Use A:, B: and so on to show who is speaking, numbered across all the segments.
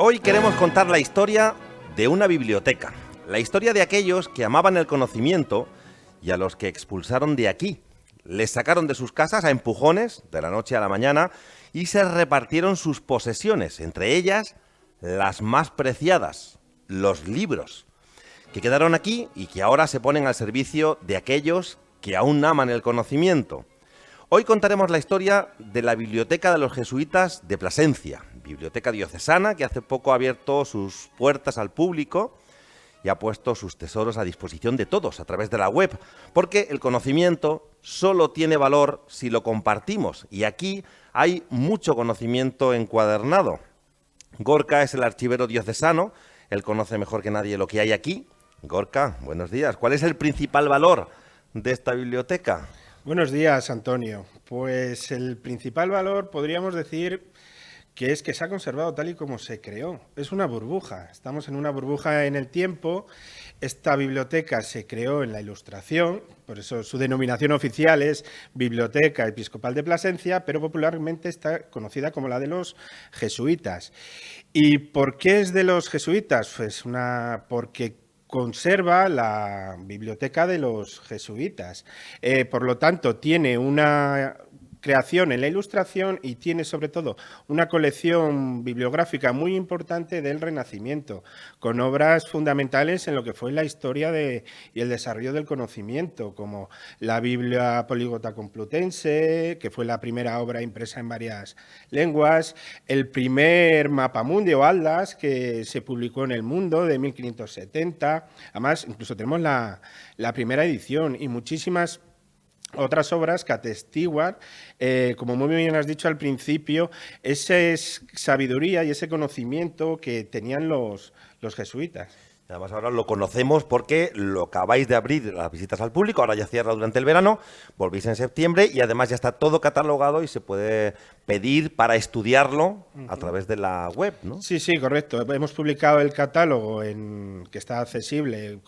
A: Hoy queremos contar la historia de una biblioteca, la historia de aquellos que amaban el conocimiento y a los que expulsaron de aquí. Les sacaron de sus casas a empujones, de la noche a la mañana, y se repartieron sus posesiones, entre ellas las más preciadas, los libros, que quedaron aquí y que ahora se ponen al servicio de aquellos que aún aman el conocimiento. Hoy contaremos la historia de la Biblioteca de los Jesuitas de Plasencia, biblioteca diocesana que hace poco ha abierto sus puertas al público y ha puesto sus tesoros a disposición de todos a través de la web, porque el conocimiento solo tiene valor si lo compartimos, y aquí hay mucho conocimiento encuadernado. Gorka es el archivero diocesano, él conoce mejor que nadie lo que hay aquí. Gorka, buenos días. ¿Cuál es el principal valor de esta biblioteca?
B: Buenos días, Antonio. Pues el principal valor podríamos decir que es que se ha conservado tal y como se creó. Es una burbuja. Estamos en una burbuja en el tiempo. Esta biblioteca se creó en la Ilustración, por eso su denominación oficial es Biblioteca Episcopal de Plasencia, pero popularmente está conocida como la de los jesuitas. ¿Y por qué es de los jesuitas? Pues porque conserva la biblioteca de los jesuitas. Por lo tanto, tiene una creación en la Ilustración y tiene sobre todo una colección bibliográfica muy importante del Renacimiento, con obras fundamentales en lo que fue la historia y el desarrollo del conocimiento, como la Biblia Políglota Complutense, que fue la primera obra impresa en varias lenguas, el primer Mapamundi o Atlas que se publicó en El Mundo de 1570, además incluso tenemos la primera edición y muchísimas otras obras que atestiguan, como muy bien has dicho al principio, esa sabiduría y ese conocimiento que tenían los jesuitas.
A: Además ahora lo conocemos porque lo acabáis de abrir las visitas al público, ahora ya cierra durante el verano, volvéis en septiembre y además ya está todo catalogado y se puede pedir para estudiarlo a través de la web, ¿no?
B: Sí, sí, correcto. Hemos publicado el catálogo que está accesible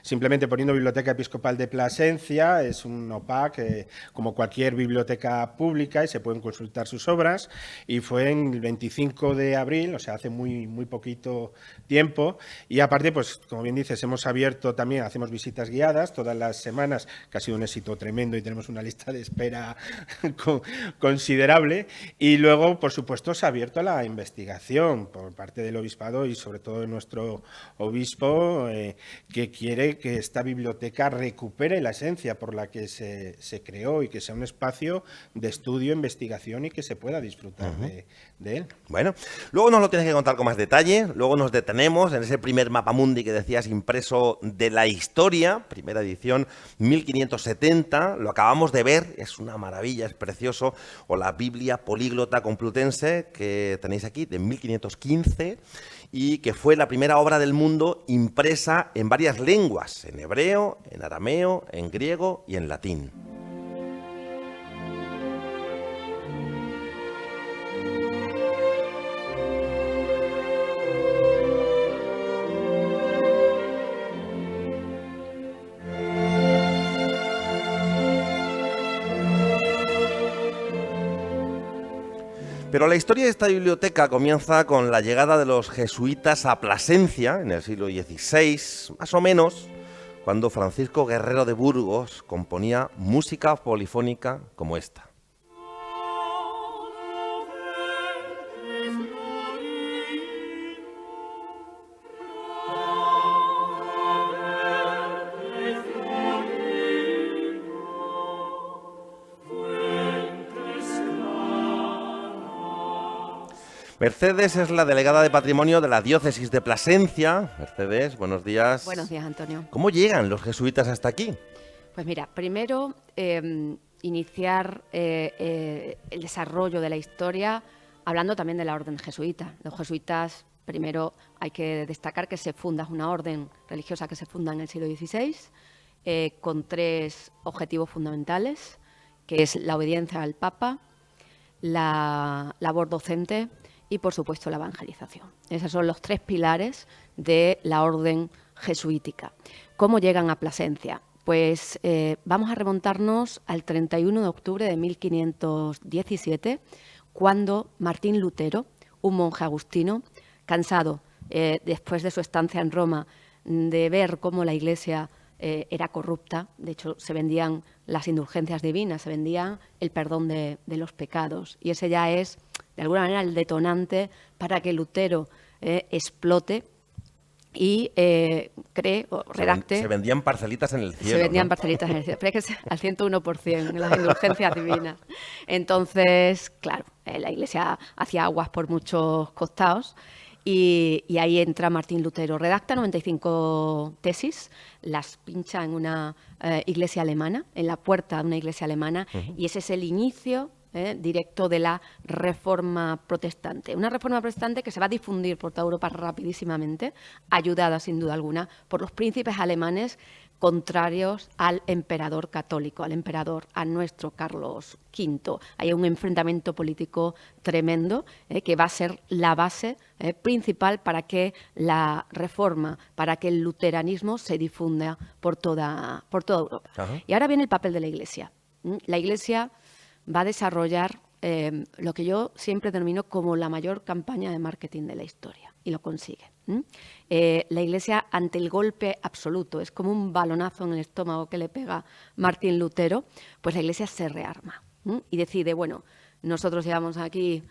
B: simplemente poniendo Biblioteca Episcopal de Plasencia. Es un OPAC como cualquier biblioteca pública y se pueden consultar sus obras. Y fue en el 25 de abril, o sea, hace muy poquito tiempo. Y aparte, pues como bien dices, hemos abierto también, hacemos visitas guiadas todas las semanas, que ha sido un éxito tremendo y tenemos una lista de espera considerable. Y luego, por supuesto, se ha abierto a la investigación por parte del obispado y sobre todo de nuestro obispo, que quiere que esta biblioteca recupere la esencia por la que se creó y que sea un espacio de estudio, investigación y que se pueda disfrutar de él.
A: Bueno, luego nos lo tienes que contar con más detalle, luego nos detenemos en ese primer Mapamundi que decías impreso de la historia, primera edición 1570, lo acabamos de ver, es una maravilla, es precioso, o la Biblia Políglota Complutense que tenéis aquí de 1515 y que fue la primera obra del mundo impresa en varias lenguas, en hebreo, en arameo, en griego y en latín. Pero la historia de esta biblioteca comienza con la llegada de los jesuitas a Plasencia en el siglo XVI, más o menos, cuando Francisco Guerrero de Burgos componía música polifónica como esta. Mercedes es la delegada de Patrimonio de la Diócesis de Plasencia. Mercedes, buenos días.
C: Buenos días, Antonio.
A: ¿Cómo llegan los jesuitas hasta aquí?
C: Pues mira, primero iniciar el desarrollo de la historia hablando también de la orden jesuita. Los jesuitas, primero hay que destacar que se funda, es una orden religiosa que se funda en el siglo XVI con tres objetivos fundamentales, que es la obediencia al Papa, la labor docente y, por supuesto, la evangelización. Esos son los tres pilares de la orden jesuítica. ¿Cómo llegan a Plasencia? Pues vamos a remontarnos al 31 de octubre de 1517, cuando Martín Lutero, un monje agustino, cansado, después de su estancia en Roma, de ver cómo la Iglesia era corrupta. De hecho, se vendían las indulgencias divinas, se vendían el perdón de los pecados. Y ese ya es, de alguna manera, el detonante para que Lutero explote y cree o redacte.
A: Se vendían parcelitas en el cielo.
C: Se vendían
A: ¿no?
C: parcelitas en el cielo, pero es que es al 101%, las indulgencias divinas. Entonces, claro, la Iglesia hacía aguas por muchos costados. Y ahí entra Martín Lutero. Redacta 95 tesis, las pincha en una iglesia alemana, en la puerta de una iglesia alemana, y ese es el inicio directo de la Reforma Protestante. Una Reforma Protestante que se va a difundir por toda Europa rapidísimamente, ayudada sin duda alguna por los príncipes alemanes contrarios al emperador católico, a nuestro Carlos V. Hay un enfrentamiento político tremendo que va a ser la base principal para que la reforma, para que el luteranismo se difunda por toda Europa.
A: Ajá.
C: Y ahora viene el papel de la Iglesia. La Iglesia va a desarrollar lo que yo siempre denomino como la mayor campaña de marketing de la historia, y lo consigue. La Iglesia, ante el golpe absoluto, es como un balonazo en el estómago que le pega Martín Lutero, pues la Iglesia se rearma y decide, bueno, nosotros llevamos aquí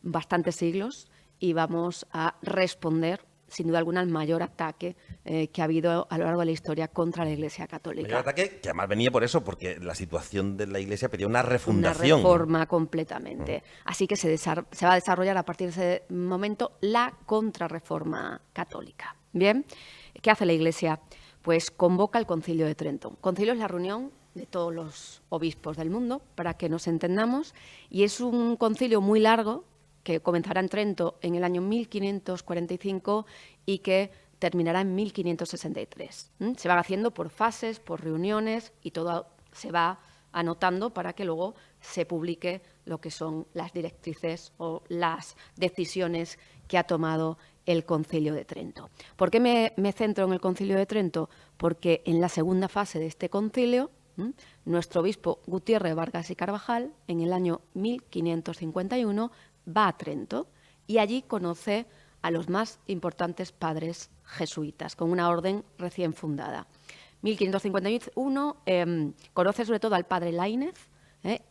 C: bastantes siglos y vamos a responder, sin duda alguna, al mayor ataque que ha habido a lo largo de la historia contra la Iglesia católica.
A: Mayor ataque, que además venía por eso, porque la situación de la Iglesia pedía una refundación.
C: Una reforma completamente. Así que se va a desarrollar a partir de ese momento la contrarreforma católica. Bien, ¿qué hace la Iglesia? Pues convoca el Concilio de Trento. El concilio es la reunión de todos los obispos del mundo, para que nos entendamos, y es un concilio muy largo, que comenzará en Trento en el año 1545 y que terminará en 1563. Se van haciendo por fases, por reuniones, y todo se va anotando para que luego se publique lo que son las directrices o las decisiones que ha tomado el Concilio de Trento. ¿Por qué me centro en el Concilio de Trento? Porque en la segunda fase de este concilio, nuestro obispo Gutiérrez Vargas y Carvajal, en el año 1551, va a Trento y allí conoce a los más importantes padres jesuitas, con una orden recién fundada. 1551 conoce sobre todo al padre Laínez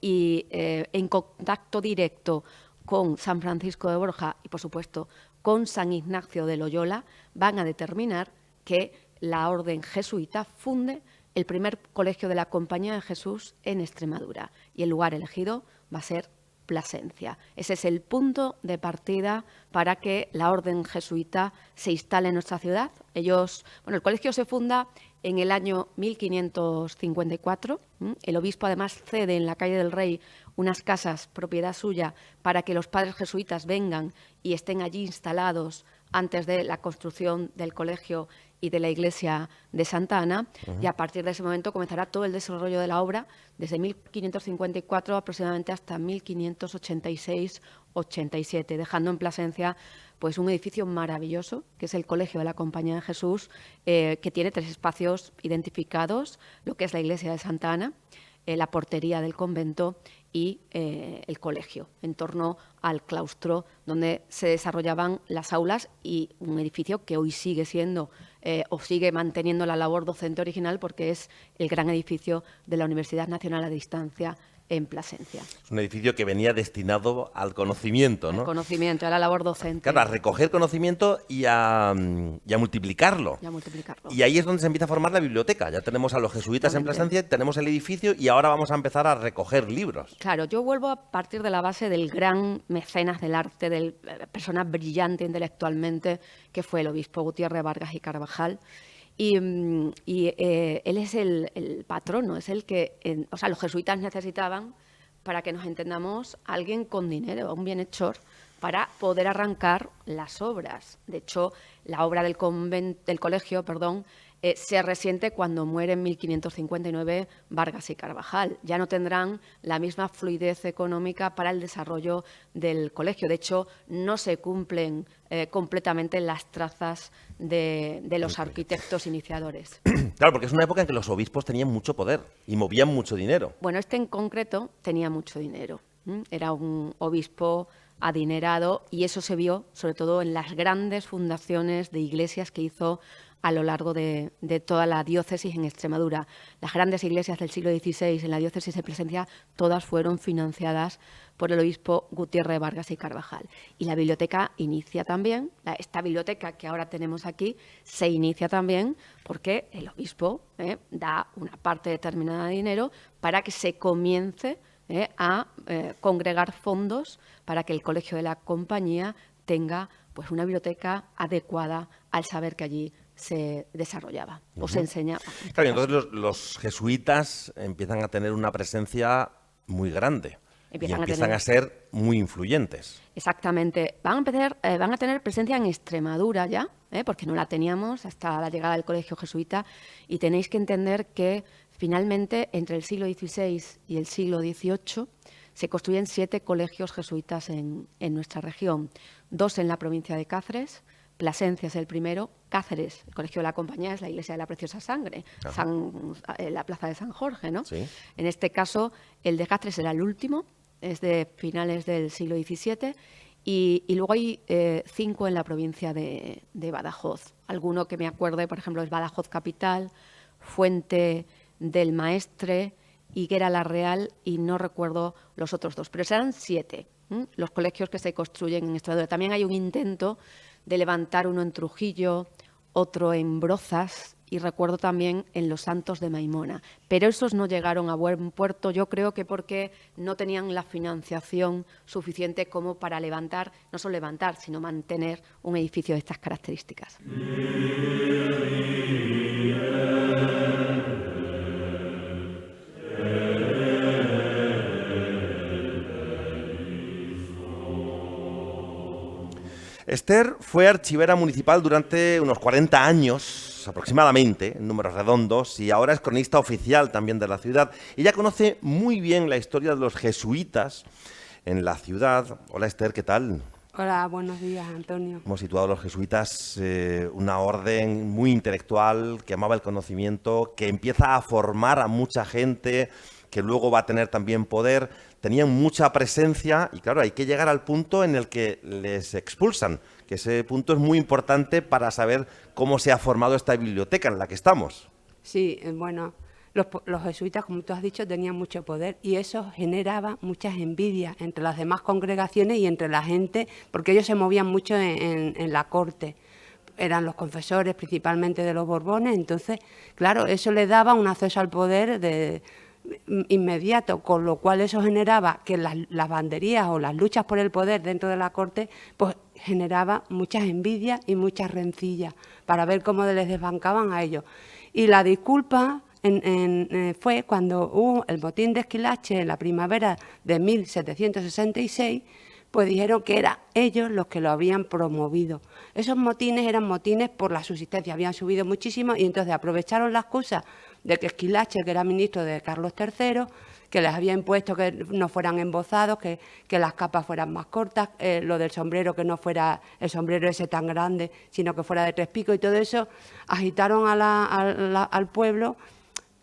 C: y en contacto directo con San Francisco de Borja y, por supuesto, con San Ignacio de Loyola, van a determinar que la orden jesuita funde el primer colegio de la Compañía de Jesús en Extremadura, y el lugar elegido va a ser Plasencia. Ese es el punto de partida para que la orden jesuita se instale en nuestra ciudad. El colegio se funda en el año 1554. El obispo además cede en la calle del Rey unas casas propiedad suya para que los padres jesuitas vengan y estén allí instalados antes de la construcción del colegio y de la iglesia de Santa Ana, y a partir de ese momento comenzará todo el desarrollo de la obra, desde 1554 aproximadamente hasta 1586-87, dejando en Plasencia pues un edificio maravilloso, que es el Colegio de la Compañía de Jesús, que tiene 3 espacios identificados, lo que es la iglesia de Santa Ana, la portería del convento y el colegio, en torno al claustro donde se desarrollaban las aulas, y un edificio que hoy sigue siendo o sigue manteniendo la labor docente original, porque es el gran edificio de la Universidad Nacional a Distancia en Plasencia.
A: Es un edificio que venía destinado al conocimiento, ¿no?
C: Al conocimiento, a la labor docente.
A: Claro, a recoger conocimiento y a multiplicarlo.
C: Y a multiplicarlo.
A: Y ahí es donde se empieza a formar la biblioteca. Ya tenemos a los jesuitas en Plasencia, tenemos el edificio y ahora vamos a empezar a recoger libros.
C: Claro, yo vuelvo a partir de la base del gran mecenas del arte, del persona brillante intelectualmente, que fue el obispo Gutiérrez Vargas y Carvajal. Y él es el patrono, es el que, los jesuitas necesitaban, para que nos entendamos, alguien con dinero, un bienhechor, para poder arrancar las obras. De hecho, la obra del colegio, se resiente cuando muere en 1559 Vargas y Carvajal. Ya no tendrán la misma fluidez económica para el desarrollo del colegio. De hecho, no se cumplen completamente las trazas de los arquitectos iniciadores.
A: Claro, porque es una época en que los obispos tenían mucho poder y movían mucho dinero.
C: Bueno, este en concreto tenía mucho dinero. Era un obispo adinerado, y eso se vio sobre todo en las grandes fundaciones de iglesias que hizo a lo largo de toda la diócesis en Extremadura. Las grandes iglesias del siglo XVI en la diócesis de Plasencia, todas fueron financiadas por el obispo Gutiérrez Vargas y Carvajal. Y la biblioteca inicia también, esta biblioteca que ahora tenemos aquí, se inicia también porque el obispo da una parte determinada de dinero para que se comience a congregar fondos para que el Colegio de la Compañía tenga pues una biblioteca adecuada al saber que allí se desarrollaba o se enseñaba.
A: Claro, y entonces los jesuitas empiezan a tener una presencia muy grande y empiezan a ser muy influyentes.
C: Exactamente. Van a tener presencia en Extremadura ya, porque no la teníamos hasta la llegada del Colegio Jesuita, y tenéis que entender que finalmente entre el siglo XVI y el siglo XVIII se construyen 7 colegios jesuitas en nuestra región, 2 en la provincia de Cáceres. Plasencia es el primero, Cáceres, el Colegio de la Compañía, es la Iglesia de la Preciosa Sangre, la Plaza de San Jorge, ¿no?
A: Sí.
C: En este caso, el de Cáceres era el último, es de finales del siglo XVII, y luego hay 5 en la provincia de Badajoz. Alguno que me acuerde, por ejemplo, es Badajoz Capital, Fuente del Maestre, Higuera la Real, y no recuerdo los otros 2, pero serán 7 los colegios que se construyen en Extremadura. También hay un intento de levantar uno en Trujillo, otro en Brozas, y recuerdo también en Los Santos de Maimona. Pero esos no llegaron a buen puerto, yo creo que porque no tenían la financiación suficiente como para levantar, no solo levantar, sino mantener un edificio de estas características.
A: Esther fue archivera municipal durante unos 40 años, aproximadamente, en números redondos, y ahora es cronista oficial también de la ciudad. Ella conoce muy bien la historia de los jesuitas en la ciudad. Hola Esther, ¿qué tal?
D: Hola, buenos días, Antonio.
A: Hemos situado a los jesuitas una orden muy intelectual que amaba el conocimiento, que empieza a formar a mucha gente, que luego va a tener también poder. Tenían mucha presencia y, claro, hay que llegar al punto en el que les expulsan, que ese punto es muy importante para saber cómo se ha formado esta biblioteca en la que estamos.
D: Sí, bueno, los jesuitas, como tú has dicho, tenían mucho poder y eso generaba muchas envidias entre las demás congregaciones y entre la gente, porque ellos se movían mucho en la corte. Eran los confesores principalmente de los Borbones, entonces, claro, eso les daba un acceso al poder inmediato, con lo cual eso generaba que las banderías o las luchas por el poder dentro de la corte, pues generaba muchas envidias y muchas rencillas para ver cómo les desbancaban a ellos. Y la disculpa fue cuando hubo el motín de Esquilache en la primavera de 1766, pues dijeron que eran ellos los que lo habían promovido. Esos motines eran motines por la subsistencia, habían subido muchísimo y entonces aprovecharon la excusa de que Esquilache, que era ministro de Carlos III, que les había impuesto que no fueran embozados, que las capas fueran más cortas, lo del sombrero, que no fuera el sombrero ese tan grande, sino que fuera de 3 picos y todo eso, agitaron al pueblo.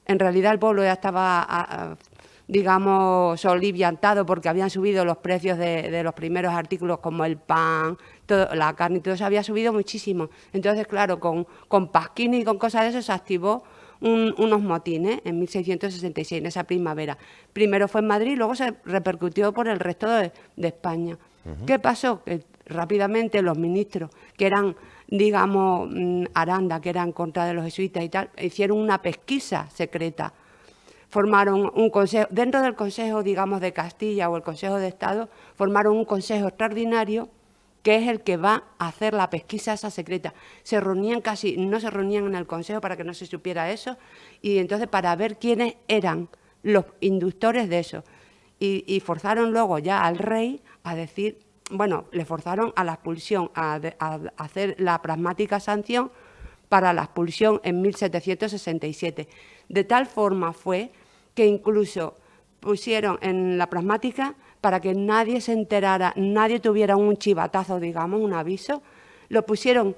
D: En realidad el pueblo ya estaba, digamos, soliviantado porque habían subido los precios de los primeros artículos como el pan, la carne y todo eso había subido muchísimo. Entonces, claro, con pasquines y con cosas de eso se activó unos motines en 1666, en esa primavera. Primero fue en Madrid, luego se repercutió por el resto de España. ¿Qué pasó? Que rápidamente los ministros, que eran, digamos, Aranda, que eran contra de los jesuitas y tal, hicieron una pesquisa secreta. Formaron un consejo, dentro del Consejo, digamos, de Castilla o el Consejo de Estado, formaron un consejo extraordinario que es el que va a hacer la pesquisa esa secreta. Se reunían no se reunían en el Consejo para que no se supiera eso, y entonces para ver quiénes eran los inductores de eso. Y forzaron luego ya al rey a decir, bueno, le forzaron a la expulsión, a hacer la pragmática sanción para la expulsión en 1767. De tal forma fue que incluso pusieron en la pragmática, para que nadie se enterara, nadie tuviera un chivatazo, digamos, un aviso, lo pusieron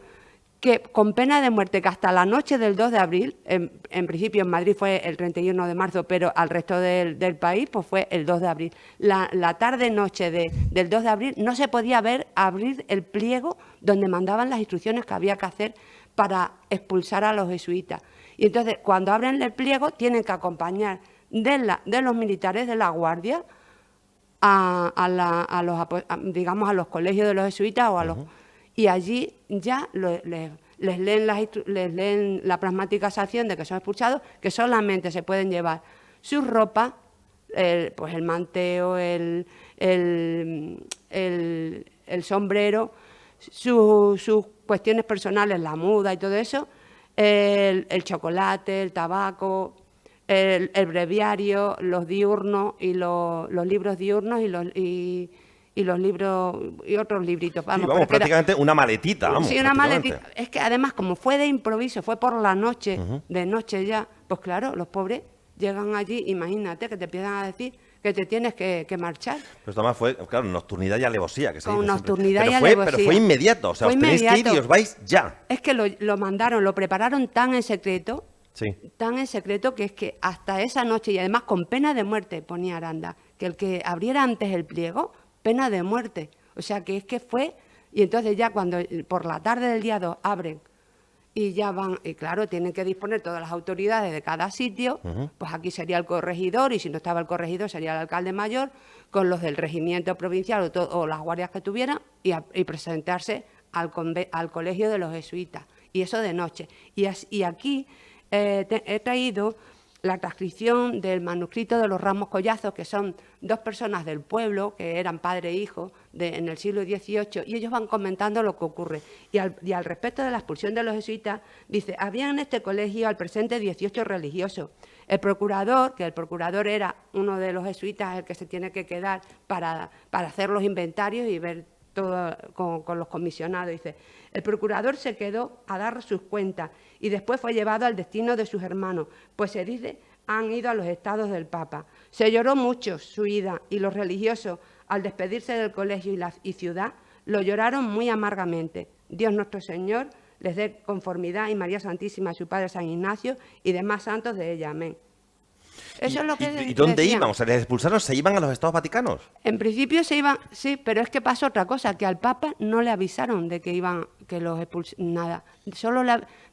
D: que con pena de muerte, que hasta la noche del 2 de abril, en principio en Madrid fue el 31 de marzo, pero al resto del país pues fue el 2 de abril. La tarde-noche del 2 de abril no se podía abrir el pliego donde mandaban las instrucciones que había que hacer para expulsar a los jesuitas. Y entonces, cuando abren el pliego, tienen que acompañar de los militares de la Guardia a los colegios de los jesuitas o a los... Y allí ya les leen la pragmática sanción de que son expulsados, que solamente se pueden llevar sus ropas, pues el manteo, el sombrero, sus cuestiones personales, la muda y todo eso, el chocolate, el tabaco, el breviario, los diurnos y los libros diurnos y los libros y otros libritos.
A: Vamos, prácticamente una maletita, vamos.
D: Sí, una maletita. Es que además, como fue de improviso, fue por la noche, de noche ya, pues claro, los pobres llegan allí, imagínate, que te empiezan a decir que te tienes que marchar.
A: Pues además fue, claro, nocturnidad y alevosía. Que se
D: Con
A: dice
D: nocturnidad
A: siempre.
D: y alevosía.
A: Pero fue inmediato, o sea,
D: Fue
A: os tenéis que ir
D: inmediato.
A: y os vais ya.
D: Es que lo mandaron, lo prepararon tan en secreto,
A: Sí.
D: que es que hasta esa noche, y además con pena de muerte, ponía Aranda, que el que abriera antes el pliego, pena de muerte. O sea, que es que fue... Y entonces ya cuando por la tarde del día 2 abren y ya van, y claro, tienen que disponer todas las autoridades de cada sitio, pues aquí sería el corregidor, y si no estaba el corregidor sería el alcalde mayor, con los del regimiento provincial o las guardias que tuvieran, y presentarse al colegio de los jesuitas. Y eso de noche. Y aquí he traído la transcripción del manuscrito de los Ramos Collazos, que son dos personas del pueblo, que eran padre e hijo en el siglo XVIII, y ellos van comentando lo que ocurre. Y al respecto de la expulsión de los jesuitas, dice, había en este colegio al presente 18 religiosos. El procurador, que el procurador era uno de los jesuitas, el que se tiene que quedar para hacer los inventarios y ver todo con los comisionados, dice, el procurador se quedó a dar sus cuentas y después fue llevado al destino de sus hermanos, pues se dice han ido a los estados del Papa. Se lloró mucho su ida y los religiosos, al despedirse del colegio y ciudad, lo lloraron muy amargamente. Dios nuestro Señor les dé conformidad y María Santísima, su Padre San Ignacio y demás santos de ella. Amén. Eso es lo que
A: ¿Y dónde
D: decían.
A: iban? O sea, ¿les expulsaron? ¿Se iban a los Estados Vaticanos?
D: En principio se iban, sí, pero es que pasó otra cosa, que al Papa no le avisaron de que iban, que los expulsaron, nada.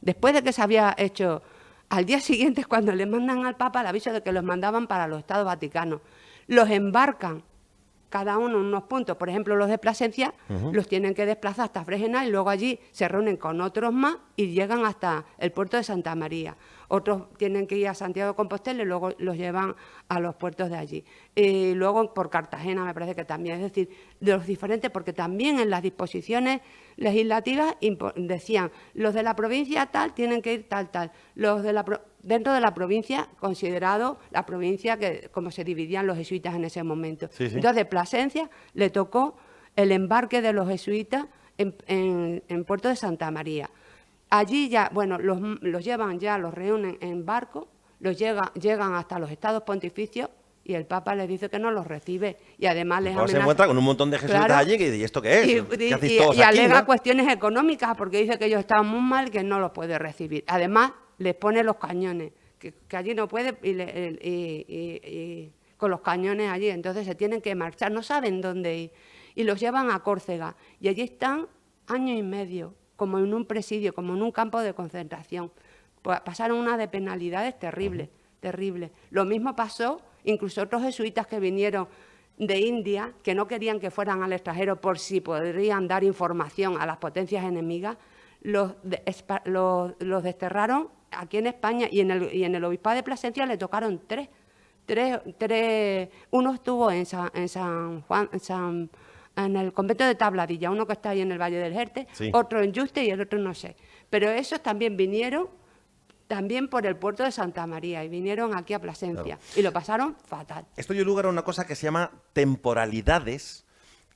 D: Después de que se había hecho, al día siguiente, cuando le mandan al Papa el aviso de que los mandaban para los Estados Vaticanos, los embarcan cada uno en unos puntos. Por ejemplo, los de Plasencia los tienen que desplazar hasta Fregena y luego allí se reúnen con otros más y llegan hasta el puerto de Santa María. Otros tienen que ir a Santiago de Compostela y luego los llevan a los puertos de allí. Y luego por Cartagena me parece que también. Es decir, de los diferentes, porque también en las disposiciones legislativas decían, los de la provincia tal tienen que ir tal. Los de dentro de la provincia, considerado la provincia que como se dividían los jesuitas en ese momento.
A: Sí, sí.
D: Entonces, de Plasencia le tocó el embarque de los jesuitas en Puerto de Santa María. Allí ya, bueno, los llevan ya, los reúnen en barco, llegan hasta los estados pontificios y el Papa les dice que no los recibe y además les
A: Luego se
D: amenaza.
A: encuentra con un montón de jesuitas
D: Claro.
A: allí ¿y esto qué es? ¿Qué hacéis todos
D: Y
A: aquí,
D: alega
A: no?
D: cuestiones económicas porque dice que ellos estaban muy mal y que no los puede recibir. Además, les pone los cañones, que allí no puede y con los cañones allí, entonces se tienen que marchar, no saben dónde ir. Y los llevan a Córcega y allí están año y medio, como en un presidio, como en un campo de concentración. Pues pasaron una de penalidades terribles, terribles. Lo mismo pasó, incluso otros jesuitas que vinieron de India, que no querían que fueran al extranjero por si podrían dar información a las potencias enemigas, los desterraron aquí en España y en el obispado de Plasencia le tocaron tres. Uno estuvo en San Juan, en el convento de Tabladilla, uno que está ahí en el Valle del Jerte,
A: Sí.
D: otro en Yuste y el otro no sé. Pero esos también vinieron también por el puerto de Santa María y vinieron aquí a Plasencia y lo pasaron fatal.
A: Esto dio lugar a una cosa que se llama temporalidades,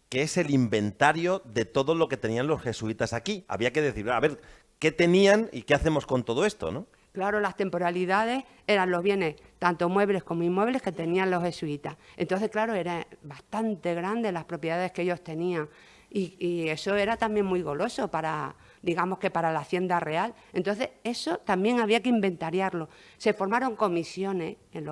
A: que es el inventario de todo lo que tenían los jesuitas aquí. Había que decir, a ver, ¿qué tenían y qué hacemos con todo esto, no?
D: Claro, las temporalidades eran los bienes, tanto muebles como inmuebles, que tenían los jesuitas. Entonces, claro, eran bastante grandes las propiedades que ellos tenían. Y eso era también muy goloso para digamos que para la Hacienda Real. Entonces, eso también había que inventariarlo. Se formaron comisiones en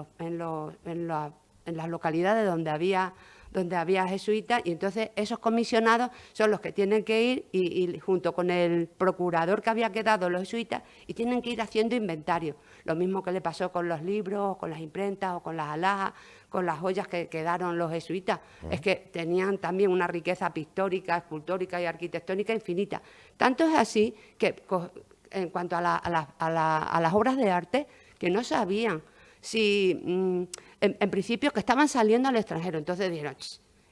D: las localidades donde había jesuitas, y entonces esos comisionados son los que tienen que ir y junto con el procurador que había quedado los jesuitas, y tienen que ir haciendo inventario. Lo mismo que le pasó con los libros, con las imprentas o con las alhajas, con las joyas que quedaron los jesuitas. Es que tenían también una riqueza pictórica, escultórica y arquitectónica infinita. Tanto es así que en cuanto a las obras de arte, que no sabían si, en principio, que estaban saliendo al extranjero. Entonces dijeron,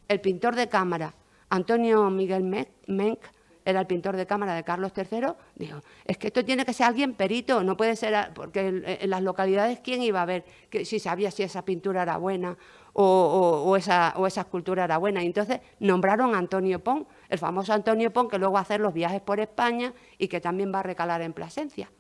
D: el pintor de cámara, Antonio Miguel Menck, era el pintor de cámara de Carlos III, dijo, es que esto tiene que ser alguien perito, no puede ser, porque en las localidades, ¿quién iba a ver si sabía si esa pintura era buena o esa escultura era buena? Y entonces nombraron a Antonio Pons, el famoso Antonio Pons, que luego va a hacer los viajes por España y que también va a recalar en Plasencia.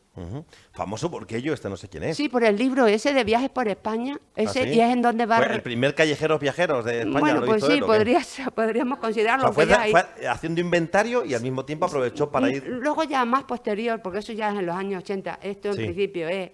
A: Famoso porque ello, no sé quién es.
D: Sí, por el libro ese de Viajes por España, ese,
A: ¿Ah, sí?
D: y es en donde va...
A: Fue el primer Callejeros Viajeros de España.
D: Bueno,
A: ¿lo
D: pues
A: hizo
D: sí,
A: él, o qué?
D: podríamos considerarlo.
A: O sea,
D: que ya
A: fue haciendo inventario y al mismo tiempo aprovechó para ir...
D: Luego ya más posterior, porque eso ya es en los años 80, esto en
A: Sí.
D: principio es,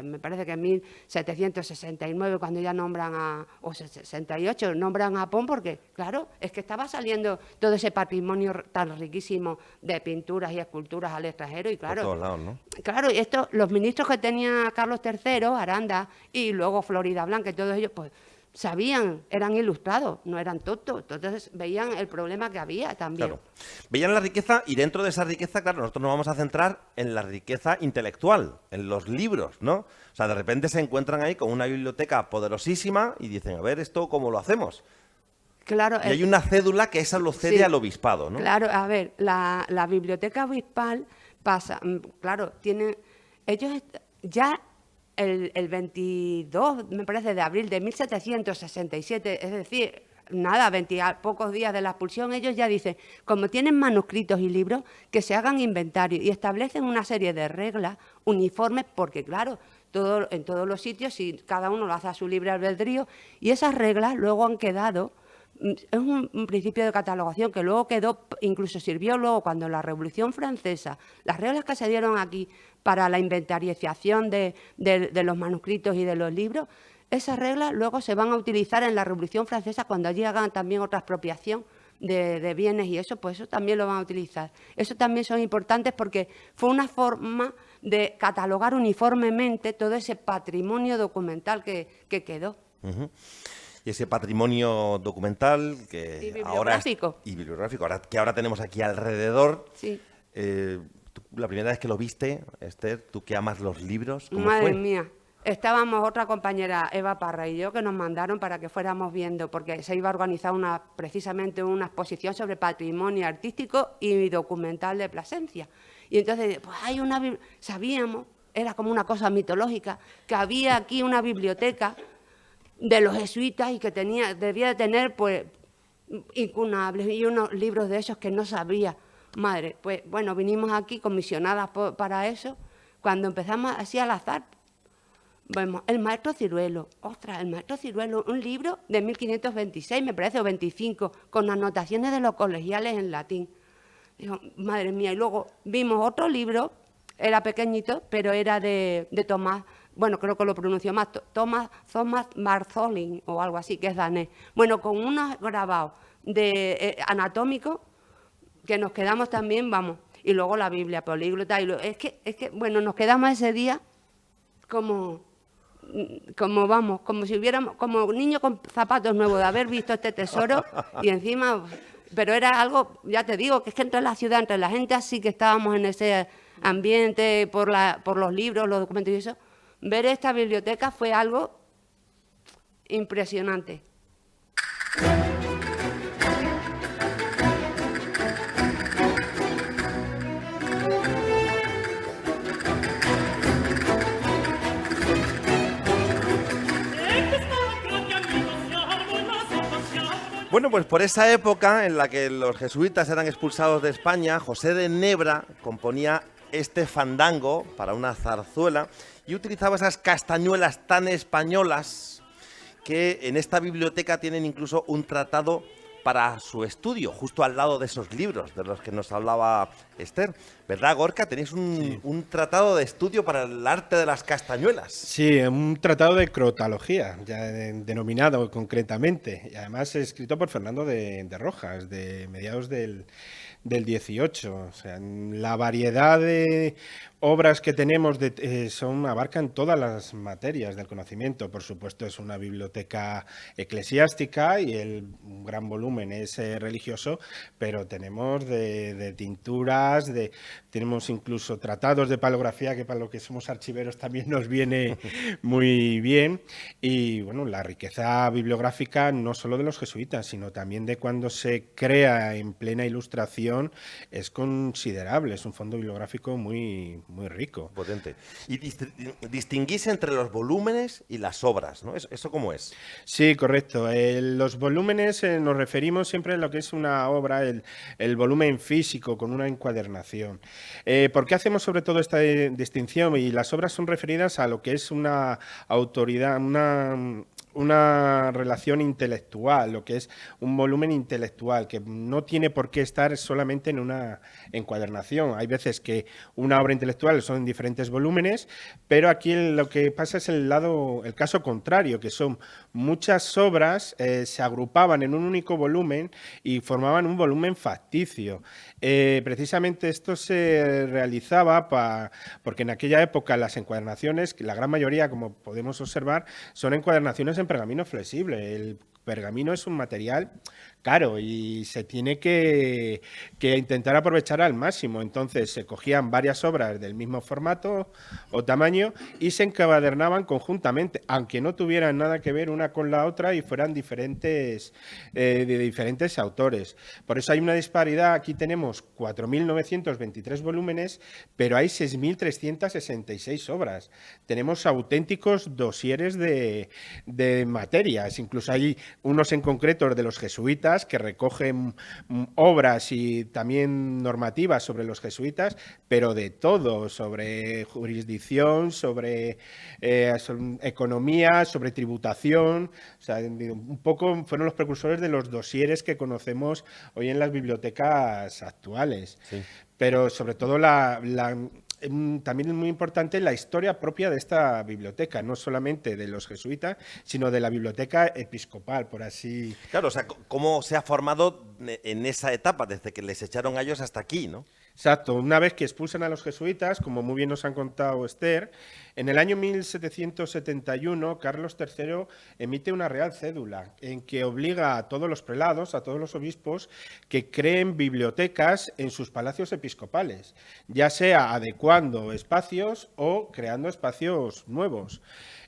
D: me parece que en 1769, cuando ya nombran o 68, nombran a Pons, porque claro, es que estaba saliendo todo ese patrimonio tan riquísimo de pinturas y esculturas al extranjero, y claro,
A: Por todos lados, ¿no?
D: claro, los ministros que tenía Carlos III, Aranda, y luego Florida Blanca y todos ellos, pues sabían, eran ilustrados, no eran tontos, entonces veían el problema que había también.
A: Claro. Veían la riqueza y dentro de esa riqueza, claro, nosotros nos vamos a centrar en la riqueza intelectual, en los libros, ¿no? O sea, de repente se encuentran ahí con una biblioteca poderosísima y dicen, a ver, ¿esto cómo lo hacemos?
D: Claro,
A: Y hay una cédula que esa lo cede
D: sí,
A: al obispado, ¿no?
D: Claro, a ver, la biblioteca obispal pasa, claro, ellos ya el 22, me parece, de abril de 1767, es decir, nada, pocos días de la expulsión, ellos ya dicen, como tienen manuscritos y libros, que se hagan inventario, y establecen una serie de reglas uniformes, porque claro, en todos los sitios, si cada uno lo hace a su libre albedrío, y esas reglas luego han quedado. Es un principio de catalogación que luego quedó, incluso sirvió luego cuando la Revolución Francesa, las reglas que se dieron aquí para la inventarización de los manuscritos y de los libros, esas reglas luego se van a utilizar en la Revolución Francesa cuando allí hagan también otra expropiación de bienes y eso, pues eso también lo van a utilizar. Eso también son importantes porque fue una forma de catalogar uniformemente todo ese patrimonio documental que quedó.
A: Y ese patrimonio documental que
D: Y bibliográfico.
A: Ahora que ahora tenemos aquí alrededor.
D: Sí.
A: La primera vez que lo viste, Esther, tú que amas los libros, ¿cómo
D: Madre
A: fue?
D: mía. Estábamos otra compañera, Eva Parra y yo, que nos mandaron para que fuéramos viendo, porque se iba a organizar precisamente una exposición sobre patrimonio artístico y documental de Plasencia. Y entonces, pues hay sabíamos, era como una cosa mitológica, que había aquí una biblioteca de los jesuitas y que debía de tener, pues, incunables y unos libros de esos que no sabía. Madre, pues bueno, vinimos aquí comisionadas para eso. Cuando empezamos así al azar, vemos el maestro Ciruelo. Ostras, el maestro Ciruelo, un libro de 1526, me parece, o 25, con anotaciones de los colegiales en latín. Digo, madre mía, y luego vimos otro libro, era pequeñito, pero era de Tomás, bueno, creo que lo pronunció más, Thomas Marzolin o algo así, que es danés. Bueno, con unos grabados anatómicos que nos quedamos también, vamos, y luego la Biblia políglota, es que, bueno, nos quedamos ese día como si hubiéramos, como niños con zapatos nuevos de haber visto este tesoro y encima, pero era algo, ya te digo, que es que entre la ciudad, entre la gente así que estábamos en ese ambiente por los libros, los documentos y eso, ver esta biblioteca fue algo impresionante.
A: Bueno, pues por esa época en la que los jesuitas eran expulsados de España, José de Nebra componía este fandango para una zarzuela y utilizaba esas castañuelas tan españolas que en esta biblioteca tienen incluso un tratado para su estudio, justo al lado de esos libros de los que nos hablaba Esther. ¿Verdad, Gorka? Tenéis un tratado de estudio para el arte de las castañuelas.
B: Sí, un tratado de crotalogía, ya denominado concretamente, y además escrito por Fernando de Rojas, de mediados del 18. O sea, la variedad de obras que tenemos abarcan todas las materias del conocimiento. Por supuesto, es una biblioteca eclesiástica y el gran volumen es religioso, pero tenemos de tinturas, tenemos incluso tratados de palografía, que para lo que somos archiveros también nos viene muy bien. Y bueno, la riqueza bibliográfica no solo de los jesuitas, sino también de cuando se crea en plena Ilustración es considerable. Es un fondo bibliográfico muy rico.
A: Potente. Y distinguís entre los volúmenes y las obras, ¿no? ¿Eso cómo es?
B: Sí, correcto. Los volúmenes nos referimos siempre a lo que es una obra, el volumen físico con una encuadernación. ¿Por qué hacemos sobre todo esta distinción? Y las obras son referidas a lo que es una autoridad, una relación intelectual, lo que es un volumen intelectual, que no tiene por qué estar solamente en una encuadernación. Hay veces que una obra intelectual son diferentes volúmenes, pero aquí lo que pasa es el caso contrario, que son muchas obras se agrupaban en un único volumen y formaban un volumen facticio. Precisamente esto se realizaba porque en aquella época las encuadernaciones, la gran mayoría, como podemos observar, son encuadernaciones en pergamino flexible. El pergamino es un material caro y se tiene que intentar aprovechar al máximo. Entonces se cogían varias obras del mismo formato o tamaño y se encuadernaban conjuntamente, aunque no tuvieran nada que ver una con la otra y fueran de diferentes autores. Por eso hay una disparidad. Aquí tenemos 4.923 volúmenes, pero hay 6.366 obras. Tenemos auténticos dosieres de materias. Incluso hay unos en concreto de los jesuitas que recogen obras y también normativas sobre los jesuitas, pero de todo, sobre jurisdicción, sobre economía, sobre tributación. O sea, un poco fueron los precursores de los dosieres que conocemos hoy en las bibliotecas actuales.
A: Sí.
B: Pero sobre todo también es muy importante la historia propia de esta biblioteca, no solamente de los jesuitas, sino de la biblioteca episcopal, por así...
A: Claro, o sea, cómo se ha formado en esa etapa, desde que les echaron a ellos hasta aquí, ¿no?
B: Exacto. Una vez que expulsan a los jesuitas, como muy bien nos han contado Esther, en el año 1771 Carlos III emite una real cédula en que obliga a todos los prelados, a todos los obispos, que creen bibliotecas en sus palacios episcopales, ya sea adecuando espacios o creando espacios nuevos.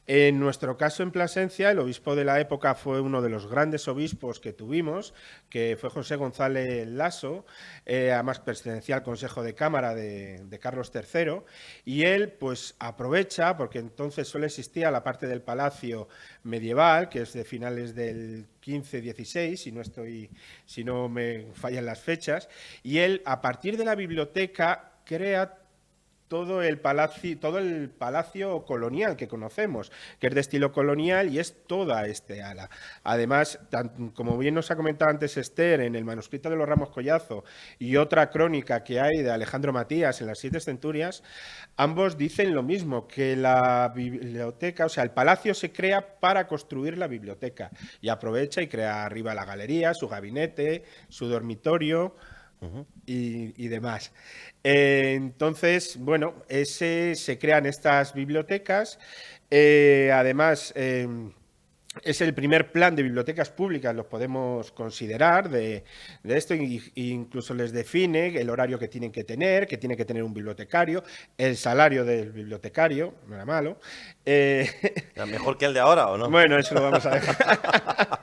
B: En nuestro caso, en Plasencia, el obispo de la época fue uno de los grandes obispos que tuvimos, que fue José González Lasso, además pertenecía al Consejo de Cámara de Carlos III, y él pues aprovecha, porque entonces solo existía la parte del palacio medieval, que es de finales del 15-16, si no me fallan las fechas, y él, a partir de la biblioteca, crea todo el palacio colonial que conocemos, que es de estilo colonial y es toda este ala. Además, como bien nos ha comentado antes Esther, en el manuscrito de los Ramos Collazo y otra crónica que hay de Alejandro Matías en las 7 centurias, ambos dicen lo mismo, que la biblioteca, o sea, el palacio se crea para construir la biblioteca y aprovecha y crea arriba la galería, su gabinete, su dormitorio y demás. Entonces, bueno, se crean estas bibliotecas. Además, es el primer plan de bibliotecas públicas, los podemos considerar, de esto, incluso les define el horario que tiene que tener un bibliotecario, el salario del bibliotecario, no era malo.
A: ¿Mejor que el de ahora o no?
B: Bueno, eso lo vamos a dejar.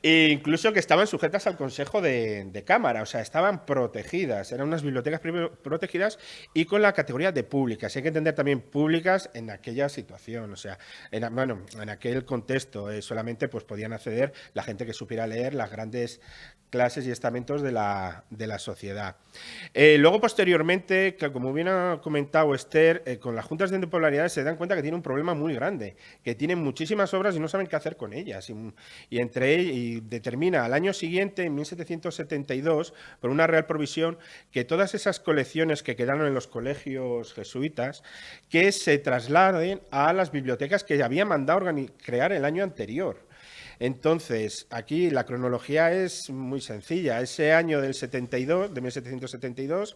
B: E incluso que estaban sujetas al Consejo de Cámara, o sea, estaban protegidas, eran unas bibliotecas protegidas y con la categoría de públicas. Hay que entender también públicas en aquella situación, o sea, en aquel contexto solamente pues podían acceder la gente que supiera leer, las grandes clases y estamentos de la sociedad. Luego, posteriormente, como bien ha comentado Esther, con las juntas de popularidad se dan cuenta que tienen un problema muy grande, que tienen muchísimas obras y no saben qué hacer con ellas. Y entre ellas, y y determina al año siguiente, en 1772, por una real provisión, que todas esas colecciones que quedaron en los colegios jesuitas, que se trasladen a las bibliotecas que había mandado crear el año anterior. Entonces, aquí la cronología es muy sencilla. Ese año del 72, de 1772,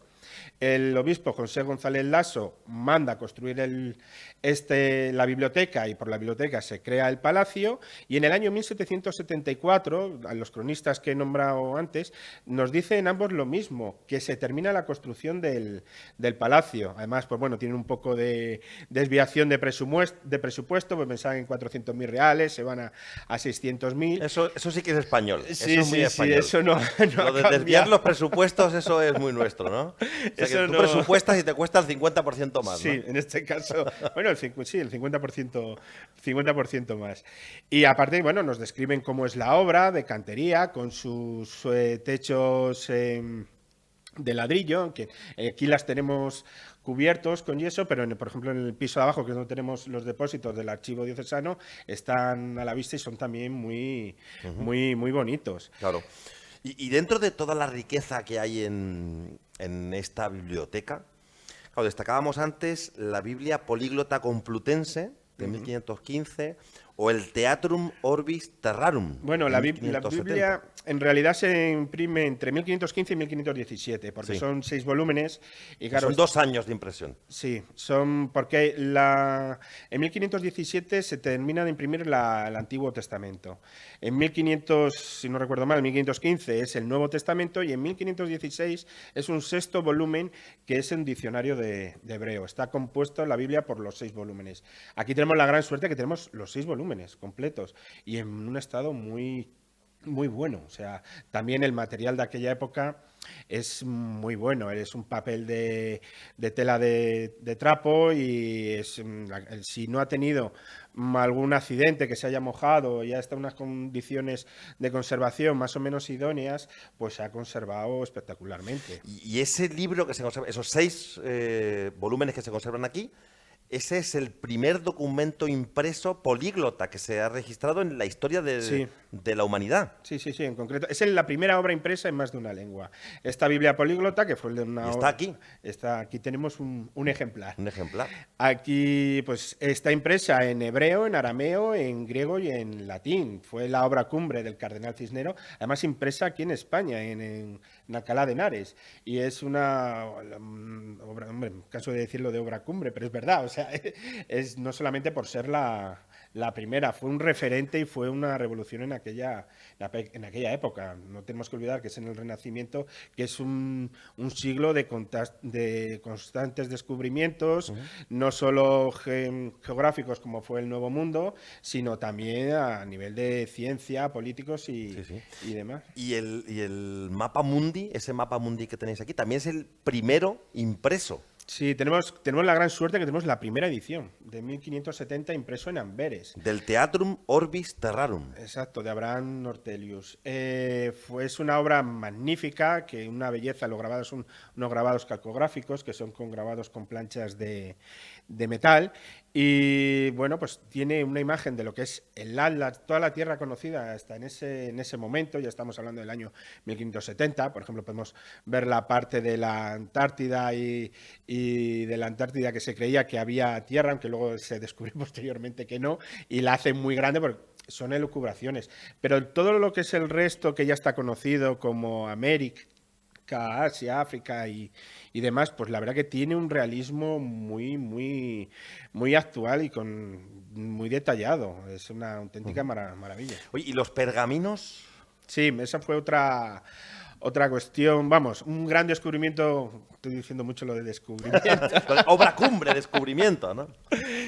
B: el obispo José González Lasso manda construir la biblioteca, y por la biblioteca se crea el palacio, y en el año 1774, a los cronistas que he nombrado antes, nos dicen ambos lo mismo, que se termina la construcción del palacio. Además, pues bueno, tienen un poco de desviación de presupuesto, pues pensaban en 400.000 reales, se van a 600.000.
A: Eso sí que es español.
B: Sí,
A: eso es muy español.
B: eso no
A: Lo de desviar los presupuestos, eso es muy nuestro, ¿no? O sea, que tú presupuestas y te cuesta el 50% más,
B: sí,
A: ¿no?
B: En este caso, bueno, el 50% más. Y aparte, bueno, nos describen cómo es la obra de cantería, con sus techos de ladrillo, que aquí las tenemos cubiertos con yeso, pero por ejemplo en el piso de abajo, que es donde tenemos los depósitos del archivo diocesano, están a la vista y son también muy bonitos.
A: Claro. Y dentro de toda la riqueza que hay en esta biblioteca, claro, destacábamos antes la Biblia Políglota Complutense de 1515 o el Theatrum Orbis Terrarum.
B: Bueno, la Biblia en realidad se imprime entre 1515 y 1517, porque son 6 volúmenes. Y claro,
A: son 2 años de impresión.
B: Sí, son porque en 1517 se termina de imprimir el Antiguo Testamento. En 1500, si no recuerdo mal, 1515 es el Nuevo Testamento, y en 1516 es un 6º volumen que es un diccionario de hebreo. Está compuesto la Biblia por los 6 volúmenes. Aquí tenemos la gran suerte que tenemos los 6 volúmenes completos y en un estado muy bueno. O sea, también el material de aquella época es muy bueno. Es un papel de tela de trapo, y si no ha tenido algún accidente, que se haya mojado, ya está en unas condiciones de conservación más o menos idóneas, pues se ha conservado espectacularmente.
A: Y ese libro que se conserva, esos 6 volúmenes que se conservan aquí, ese es el primer documento impreso políglota que se ha registrado en la historia de la humanidad.
B: Sí, en concreto. Es la primera obra impresa en más de una lengua. Esta Biblia políglota, que fue el de una...
A: Y está aquí.
B: Aquí tenemos un ejemplar.
A: Un ejemplar.
B: Aquí pues está impresa en hebreo, en arameo, en griego y en latín. Fue la obra cumbre del cardenal Cisnero, además impresa aquí en España, en Alcalá de Henares. Y es una obra, hombre, caso de decirlo de obra cumbre, pero es verdad. O sea, es no solamente por ser la primera, fue un referente y fue una revolución en aquella época. No tenemos que olvidar que es en el Renacimiento, que es un siglo de constantes descubrimientos, no solo geográficos como fue el Nuevo Mundo, sino también a nivel de ciencia, políticos y demás.
A: Y el mapa mundi, ese mapa mundi que tenéis aquí, también es el primero impreso.
B: Sí, tenemos la gran suerte que tenemos la primera edición, de 1570, impreso en Amberes.
A: Del Theatrum Orbis Terrarum.
B: Exacto, de Abraham Nortelius. Es una obra magnífica, que una belleza. Los grabados son unos grabados calcográficos, que son grabados con planchas de metal. Y bueno, pues tiene una imagen de lo que es toda la Tierra conocida hasta en ese momento. Ya estamos hablando del año 1570. Por ejemplo, podemos ver la parte de la Antártida y de la Antártida que se creía que había tierra, aunque luego se descubrió posteriormente que no, y la hacen muy grande porque son elucubraciones. Pero todo lo que es el resto, que ya está conocido como América, Asia, África y demás, pues la verdad que tiene un realismo muy actual y muy detallado. Es una auténtica maravilla.
A: Oye, ¿y los pergaminos?
B: Sí, esa fue otra cuestión, vamos, un gran descubrimiento. Estoy diciendo mucho lo de descubrimiento.
A: Obra cumbre, descubrimiento, ¿no?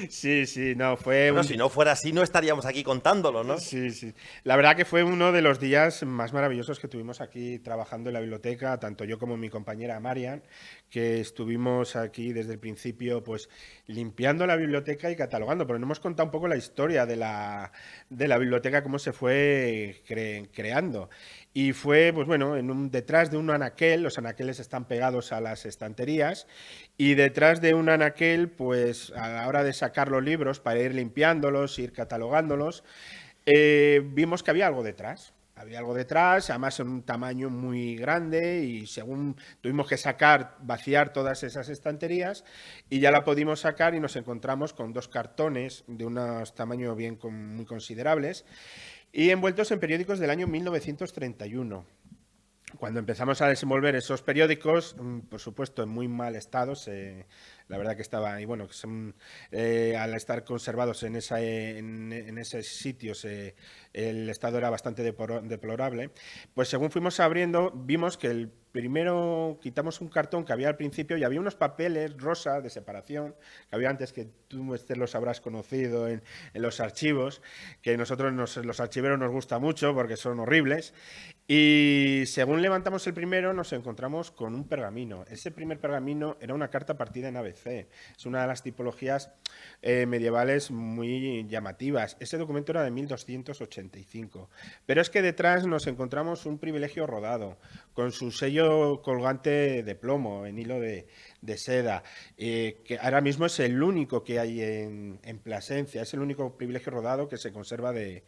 B: Sí, no, fue...
A: Bueno, si no fuera así, no estaríamos aquí contándolo, ¿no?
B: Sí. La verdad que fue uno de los días más maravillosos que tuvimos aquí trabajando en la biblioteca, tanto yo como mi compañera Marian, que estuvimos aquí desde el principio, pues, limpiando la biblioteca y catalogando, pero nos hemos contado un poco la historia de la biblioteca, cómo se fue creando. Y fue, pues bueno, detrás de un anaquel. Los anaqueles están pegados a las estanterías, y detrás de un anaquel, pues a la hora de sacar los libros para ir limpiándolos, ir catalogándolos, vimos que había algo detrás. había algo detrás, además en un tamaño muy grande y según tuvimos que vaciar todas esas estanterías y ya la pudimos sacar y nos encontramos con 2 cartones de unos tamaños muy considerables y envueltos en periódicos del año 1931. Cuando empezamos a desenvolver esos periódicos, por supuesto en muy mal estado, la verdad que estaba, y bueno, al estar conservados en ese sitio, el estado era bastante deplorable, pues según fuimos abriendo, vimos que el primero quitamos un cartón que había al principio y había unos papeles rosa de separación, que había antes, que tú los habrás conocido en los archivos, que nosotros los archiveros nos gusta mucho porque son horribles. Y según levantamos el primero, nos encontramos con un pergamino. Ese primer pergamino era una carta partida en ABC. Es una de las tipologías medievales muy llamativas. Ese documento era de 1285. Pero es que detrás nos encontramos un privilegio rodado, con su sello colgante de plomo, en hilo de seda, que ahora mismo es el único que hay en Plasencia, es el único privilegio rodado que se conserva de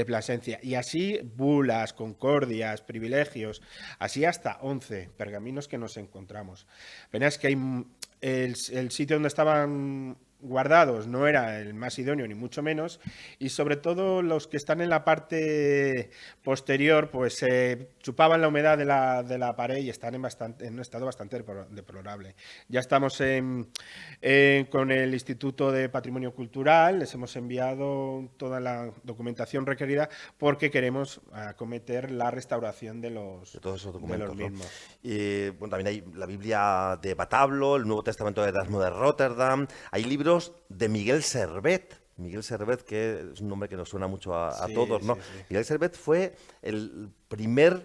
B: Plasencia. Y así bulas, concordias, privilegios, así hasta 11 pergaminos que nos encontramos. Pena es que hay el sitio donde estaban guardados no era el más idóneo ni mucho menos, y sobre todo los que están en la parte posterior pues chupaban la humedad de la pared y están en un estado bastante deplorable. Ya estamos con el Instituto de Patrimonio Cultural, les hemos enviado toda la documentación requerida porque queremos acometer la restauración de todos esos documentos, de los mismos.
A: ¿No? Y bueno, también hay la Biblia de Batablo, el Nuevo Testamento de Erasmo de Rotterdam, hay libros de Miguel Servet. Miguel Servet, que es un nombre que nos suena mucho a todos, ¿no? Sí. Miguel Servet fue el primer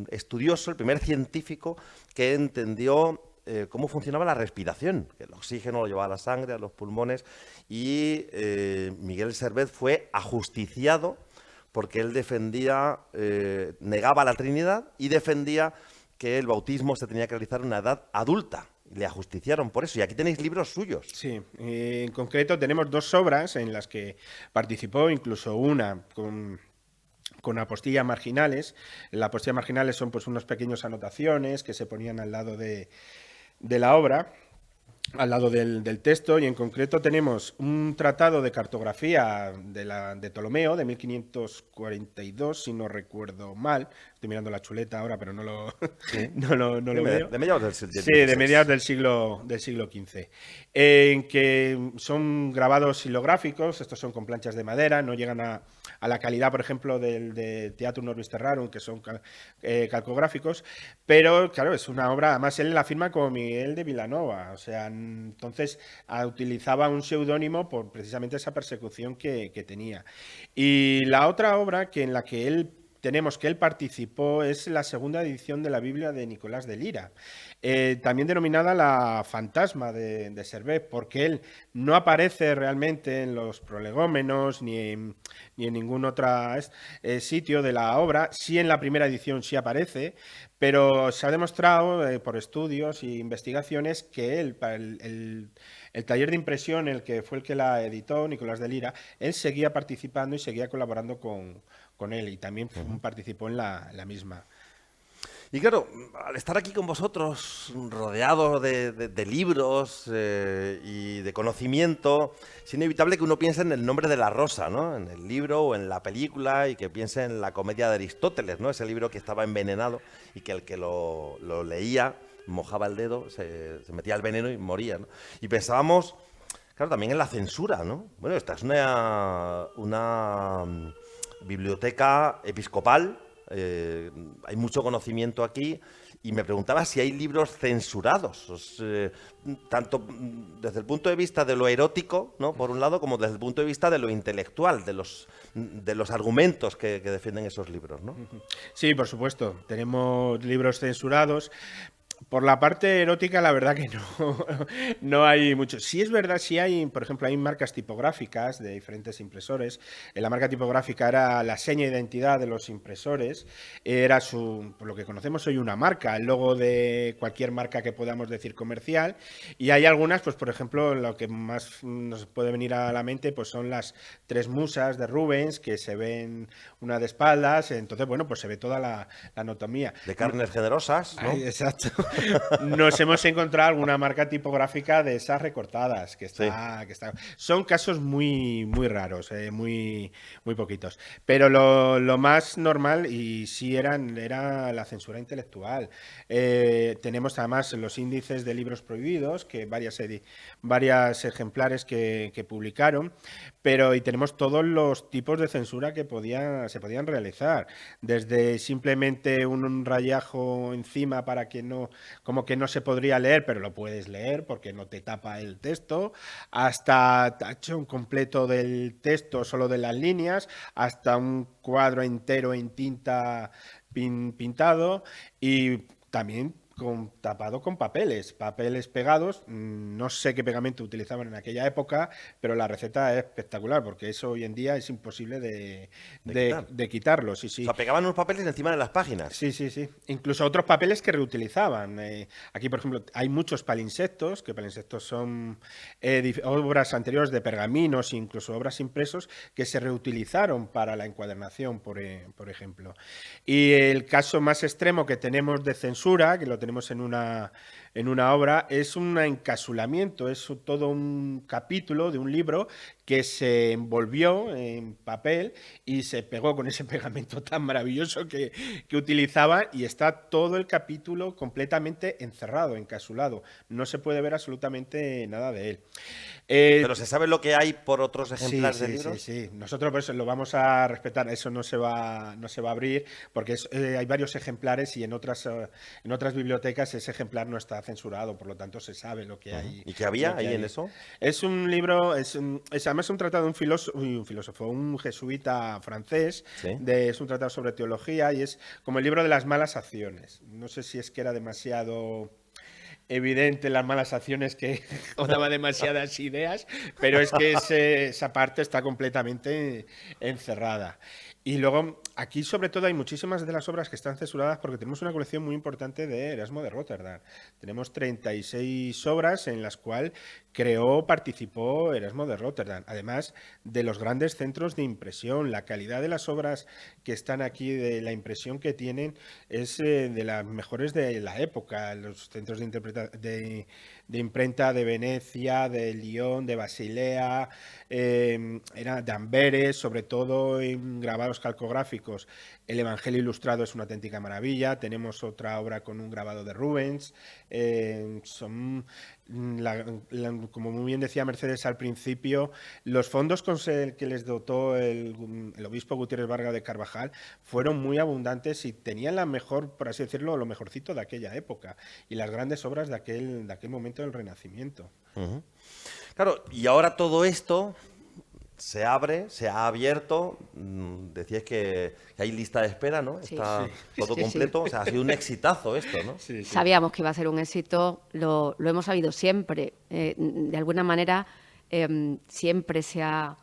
A: estudioso, el primer científico que entendió cómo funcionaba la respiración, que el oxígeno lo llevaba a la sangre, a los pulmones, y Miguel Servet fue ajusticiado porque él negaba la Trinidad y defendía que el bautismo se tenía que realizar a una edad adulta. Le ajusticiaron por eso. Y aquí tenéis libros suyos.
B: Sí, en concreto tenemos 2 obras en las que participó, incluso una con apostillas marginales. Las apostillas marginales son pues unas pequeñas anotaciones que se ponían al lado de la obra, al lado del texto, y en concreto tenemos un tratado de cartografía de Ptolomeo de 1542, si no recuerdo mal. Estoy mirando la chuleta ahora, pero no lo veo.
A: De mediados del siglo XV.
B: Sí, de mediados del siglo XV. En que son grabados xilográficos, estos son con planchas de madera, no llegan a la calidad, por ejemplo, del de Theatrum Orbis Terrarum, que son calcográficos, pero claro, es una obra, además él la firma como Miguel de Vilanova, o sea, entonces utilizaba un seudónimo por precisamente esa persecución que tenía. Y la otra obra en la que él participó es la segunda edición de la Biblia de Nicolás de Lira, también denominada la Fantasma de Servet, porque él no aparece realmente en los prolegómenos ni en ningún otro sitio de la obra. Sí, en la primera edición sí aparece, pero se ha demostrado por estudios e investigaciones que el taller de impresión, el que fue el que la editó, Nicolás de Lira, él seguía participando y seguía colaborando con él, y también participó en la misma.
A: Y claro, al estar aquí con vosotros, rodeado de libros y de conocimiento, es inevitable que uno piense en el nombre de la rosa, ¿no? En el libro o en la película, y que piense en la comedia de Aristóteles, ¿no? Ese libro que estaba envenenado y que el que lo leía mojaba el dedo, se metía el veneno y moría, ¿no? Y pensábamos, claro, también en la censura, ¿no? Bueno, esta es una biblioteca episcopal. Hay mucho conocimiento aquí y me preguntaba si hay libros censurados, tanto desde el punto de vista de lo erótico, ¿no?, por un lado, como desde el punto de vista de lo intelectual, de los argumentos que defienden esos libros, ¿no?
B: Sí, por supuesto, tenemos libros censurados. Por la parte erótica, la verdad que no, no hay mucho. Sí es verdad, sí hay, por ejemplo, hay marcas tipográficas de diferentes impresores. La marca tipográfica era la seña de identidad de los impresores, era por lo que conocemos hoy una marca, el logo de cualquier marca que podamos decir comercial. Y hay algunas, pues por ejemplo, lo que más nos puede venir a la mente, pues son las tres musas de Rubens, que se ven una de espaldas, entonces, bueno, pues se ve toda la anatomía.
A: De carnes generosas, ¿no?
B: Ay, exacto. Nos hemos encontrado alguna marca tipográfica de esas recortadas, que está. Son casos muy, muy raros, muy, muy poquitos. Pero lo más normal, y sí era la censura intelectual. Tenemos además los índices de libros prohibidos, que varias ejemplares que publicaron, y tenemos todos los tipos de censura que se podían realizar, desde simplemente un rayajo encima para que no, como que no se podría leer, pero lo puedes leer porque no te tapa el texto, hasta tacho completo del texto, solo de las líneas, hasta un cuadro entero en tinta pintado, y también tapado con papeles pegados. No sé qué pegamento utilizaban en aquella época, pero la receta es espectacular, porque eso hoy en día es imposible de quitarlo. Sí,
A: O
B: sí.
A: sea, pegaban unos papeles encima de las páginas.
B: Sí, sí, sí. Incluso otros papeles que reutilizaban. Aquí, por ejemplo, hay muchos palinsectos, que palinsectos son obras anteriores de pergaminos, incluso obras impresos, que se reutilizaron para la encuadernación, por ejemplo. Y el caso más extremo que tenemos de censura, que lo tenemos en una obra, es un encasulamiento, es todo un capítulo de un libro que se envolvió en papel y se pegó con ese pegamento tan maravilloso que utilizaba, y está todo el capítulo completamente encerrado, encasulado. No se puede ver absolutamente nada de él.
A: Pero ¿se sabe lo que hay por otros ejemplares
B: Sí,
A: de libros?
B: sí. Nosotros por eso lo vamos a respetar. Eso no se va a abrir, porque hay varios ejemplares, y en otras bibliotecas ese ejemplar no está censurado, por lo tanto se sabe lo que hay.
A: ¿Y qué había
B: lo que
A: ahí
B: hay.
A: en eso?
B: Es un libro, además un tratado de un jesuita francés,
A: Sí.
B: es un tratado sobre teología, y es como el libro de las malas acciones. No sé si es que era demasiado evidente las malas acciones, que o daba demasiadas ideas, pero es que esa parte está completamente encerrada. Y luego, aquí sobre todo hay muchísimas de las obras que están censuradas, porque tenemos una colección muy importante de Erasmo de Rotterdam. Tenemos 36 obras en las cuales participó Erasmo de Rotterdam, además de los grandes centros de impresión. La calidad de las obras que están aquí, de la impresión que tienen, es de las mejores de la época. Los centros de imprenta de Venecia, de Lyon, de Basilea, era de Amberes, sobre todo en grabados calcográficos. El Evangelio Ilustrado es una auténtica maravilla. Tenemos otra obra con un grabado de Rubens. Como muy bien decía Mercedes al principio, los fondos que les dotó el obispo Gutiérrez Vargas de Carvajal fueron muy abundantes, y tenían la mejor, por así decirlo, lo mejorcito de aquella época, y las grandes obras de aquel momento del Renacimiento.
A: Ujú. Claro, y ahora todo esto se abre, se ha abierto. Decías que hay lista de espera, ¿no?
C: Sí.
A: Está todo
C: Sí, sí.
A: completo. O sea, ha sido un exitazo esto, ¿no?
B: Sí, sí.
C: Sabíamos que iba a ser un éxito, lo hemos sabido siempre. De alguna manera, siempre se ha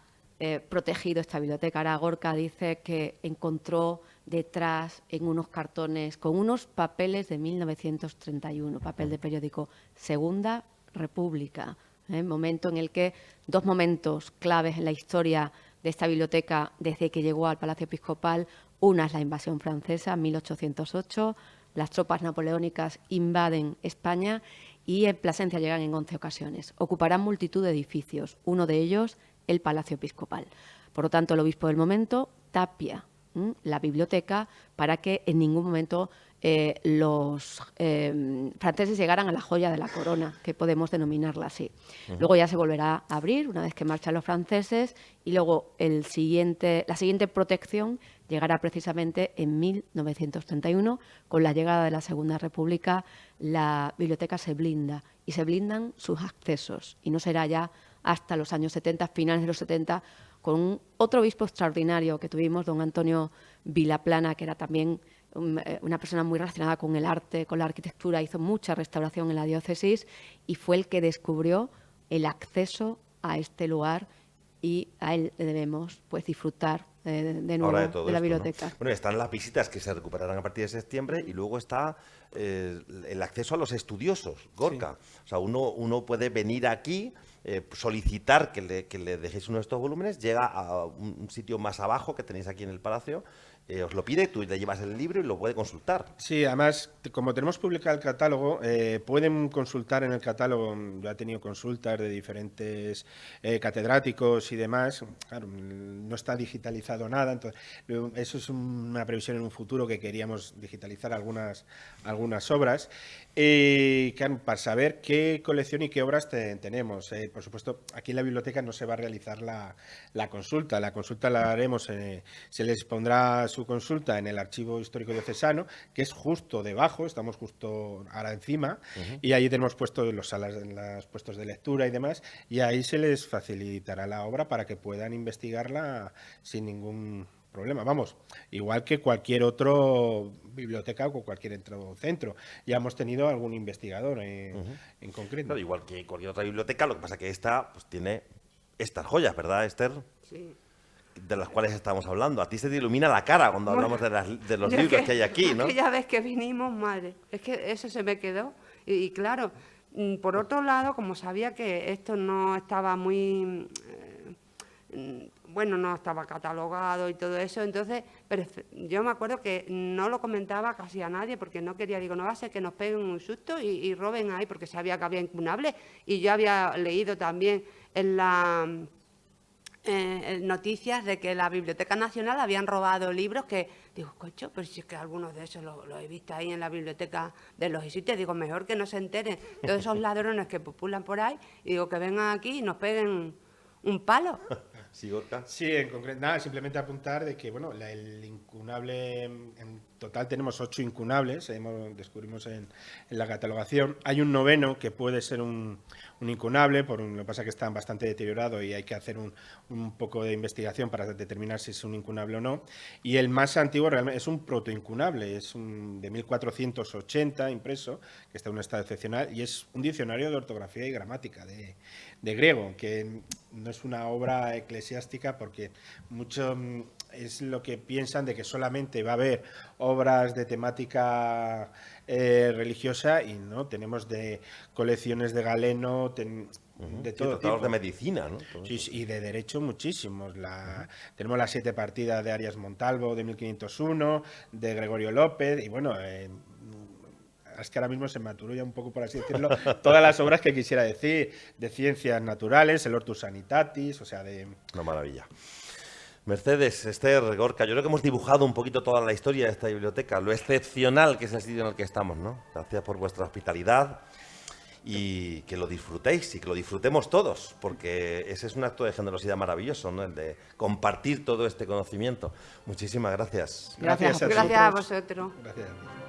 C: protegido esta biblioteca. Ahora Gorka dice que encontró detrás, en unos cartones, con unos papeles de 1931, papel de periódico, Segunda República, momento en el que dos momentos claves en la historia de esta biblioteca desde que llegó al Palacio Episcopal. Una es la invasión francesa en 1808, las tropas napoleónicas invaden España y en Plasencia llegan en 11 ocasiones. Ocuparán multitud de edificios, uno de ellos el Palacio Episcopal. Por lo tanto, el obispo del momento tapia la biblioteca para que en ningún momento los franceses llegaran a la joya de la corona, que podemos denominarla así. Luego ya se volverá a abrir una vez que marchan los franceses, y luego la siguiente protección llegará precisamente en 1931. Con la llegada de la Segunda República, la biblioteca se blinda, y se blindan sus accesos, y no será ya hasta los años 70, finales de los 70, con otro obispo extraordinario que tuvimos, don Antonio Vilaplana, que era también una persona muy relacionada con el arte, con la arquitectura, hizo mucha restauración en la diócesis y fue el que descubrió el acceso a este lugar y a él le debemos pues disfrutar de nuevo
A: Ahora de todo
C: de la
A: esto,
C: biblioteca.
A: ¿no? Bueno, están las visitas que se recuperarán a partir de septiembre y luego está el acceso a los estudiosos, Gorka.
B: Sí.
A: O sea, uno puede venir aquí, solicitar que le dejéis uno de estos volúmenes, llega a un sitio más abajo que tenéis aquí en el Palacio, os lo pide, tú le llevas el libro y lo puede consultar.
B: Sí, además, como tenemos publicado el catálogo, pueden consultar en el catálogo. Yo he tenido consultas de diferentes catedráticos y demás. Claro, no está digitalizado nada, entonces eso es una previsión en un futuro que queríamos digitalizar algunas obras. Claro, para saber qué colección y qué obras tenemos. Por supuesto, aquí en la biblioteca no se va a realizar la consulta. La consulta la haremos, se les pondrá su consulta en el Archivo Histórico Diocesano, que es justo debajo, estamos justo ahora encima, y ahí tenemos puestos los puestos de lectura y demás, y ahí se les facilitará la obra para que puedan investigarla sin ningún problema. Vamos, igual que cualquier otro biblioteca o cualquier otro centro. Ya hemos tenido algún investigador en concreto.
A: Claro, igual que cualquier otra biblioteca, lo que pasa que esta pues, tiene estas joyas, ¿verdad, Esther?
D: Sí.
A: De las cuales estamos hablando. A ti se te ilumina la cara cuando hablamos de los libros que hay aquí, ¿no?
D: Aquella vez que vinimos, madre, es que eso se me quedó. Y claro, por otro lado, como sabía que esto no estaba muy... bueno, no estaba catalogado y todo eso, entonces yo me acuerdo que no lo comentaba casi a nadie porque no quería, digo, no va a ser que nos peguen un susto y roben ahí, porque sabía que había incunables y yo había leído también en la... noticias de que la Biblioteca Nacional habían robado libros que, digo, cocho, pero si es que algunos de esos los he visto ahí en la biblioteca de los jesuitas, digo, mejor que no se enteren todos esos ladrones que populan por ahí, y digo, que vengan aquí y nos peguen un palo.
A: Sí, Gorka.
B: Sí, en concreto, nada, simplemente apuntar de que, bueno, el incunable, en total tenemos 8 incunables, descubrimos en la catalogación. Hay un 9º que puede ser un incunable, lo que pasa es que está bastante deteriorado y hay que hacer un poco de investigación para determinar si es un incunable o no. Y el más antiguo realmente es un protoincunable, es de 1480 impreso, que está en un estado excepcional, y es un diccionario de ortografía y gramática de griego, que no es una obra eclesiástica porque mucho es lo que piensan de que solamente va a haber obras de temática religiosa, y no, tenemos de colecciones de Galeno, de todo
A: tratados
B: tipo.
A: de medicina, ¿no?
B: Sí, y de derecho muchísimos. Tenemos las 7 partidas de Arias Montalvo de 1501, de Gregorio López, y bueno, es que ahora mismo se me aturulla un poco, por así decirlo, todas las obras que quisiera decir, de ciencias naturales, el Hortus Sanitatis, o sea, de...
A: Una maravilla. Mercedes, Esther, Gorka, yo creo que hemos dibujado un poquito toda la historia de esta biblioteca, lo excepcional que es el sitio en el que estamos, ¿no? Gracias por vuestra hospitalidad y que lo disfrutéis y que lo disfrutemos todos, porque ese es un acto de generosidad maravilloso, ¿no? El de compartir todo este conocimiento. Muchísimas gracias.
B: Gracias a
D: Gracias a
B: vosotros.
D: vosotros.
B: Gracias a ti.